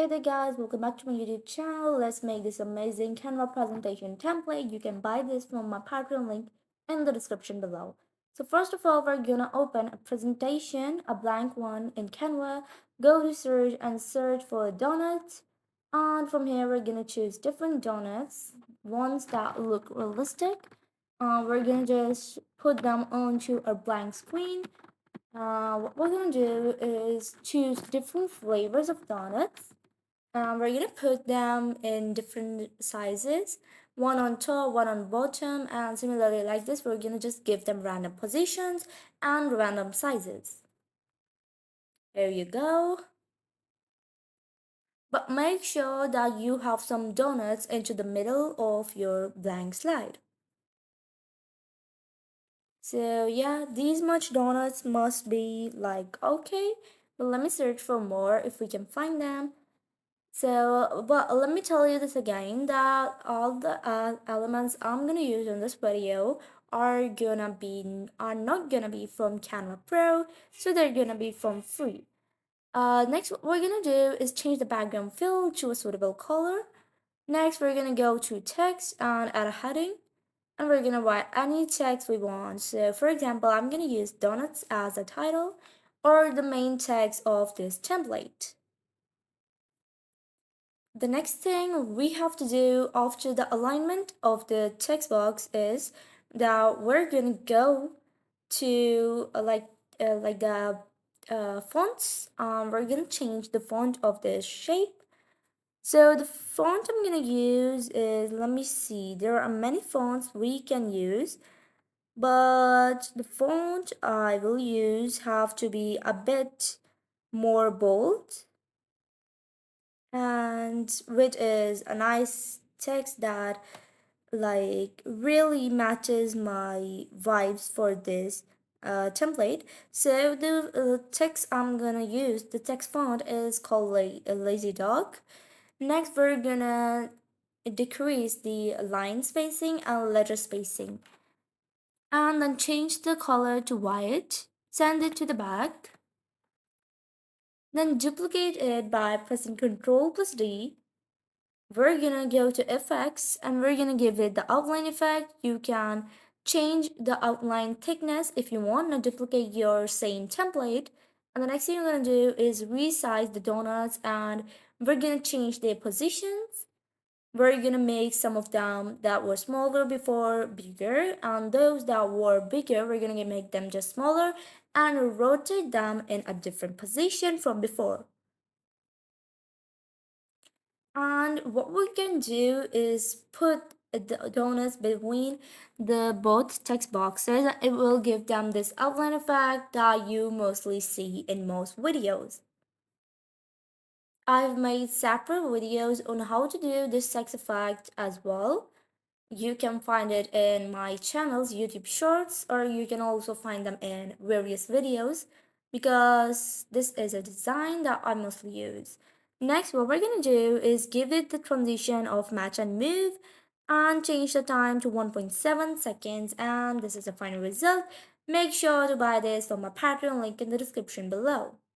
Hey there guys, welcome back to my YouTube channel. Let's make this amazing Canva presentation template. You can buy this from my Patreon link in the description below. So first of all, we're gonna open a presentation, a blank one in Canva. Go to search and search for donuts. And from here, we're gonna choose different donuts, ones that look realistic. We're gonna just put them onto a blank screen. What we're gonna do is choose different flavors of donuts. We're gonna put them in different sizes, one on top, one on bottom, and similarly like this, we're gonna just give them random positions and random sizes. There you go. But make sure that you have some donuts into the middle of your blank slide. So yeah, these much donuts must be like okay, but let me search for more if we can find them. So, but let me tell you this again that all the elements I'm gonna use in this video are not gonna be from Canva Pro, so they're gonna be from free. Next, what we're gonna do is change the background fill to a suitable color. Next, we're gonna go to text and add a heading, and we're gonna write any text we want. So, for example, I'm gonna use donuts as a title or the main text of this template. The next thing we have to do after the alignment of the text box is that we're gonna go to the fonts. We're gonna change the font of this shape. So the font I'm gonna use is, let me see, there are many fonts we can use, but the font I will use have to be a bit more bold, and which is a nice text that like really matches my vibes for this template. So the text I'm gonna use, the text font is called a lazy dog. Next, we're gonna decrease the line spacing and letter spacing, and then change the color to white. Send it to the back. Then duplicate it by pressing Ctrl plus D. We're gonna go to effects and we're gonna give it the outline effect. You can change the outline thickness if you want to duplicate your same template. And the next thing you're gonna do is resize the donuts, and we're gonna change their positions. We're gonna make some of them that were smaller before bigger, and those that were bigger, we're gonna make them just smaller and rotate them in a different position from before. And what we can do is put the donuts between the both text boxes. It will give them this outline effect that you mostly see in most videos. I've made separate videos on how to do this text effect as well. You can find it in my channel's YouTube shorts, or you can also find them in various videos because this is a design that I mostly use. Next, what we're gonna do is give it the transition of match and move and change the time to 1.7 seconds, and this is the final result. Make sure to buy this from my Patreon link in the description below.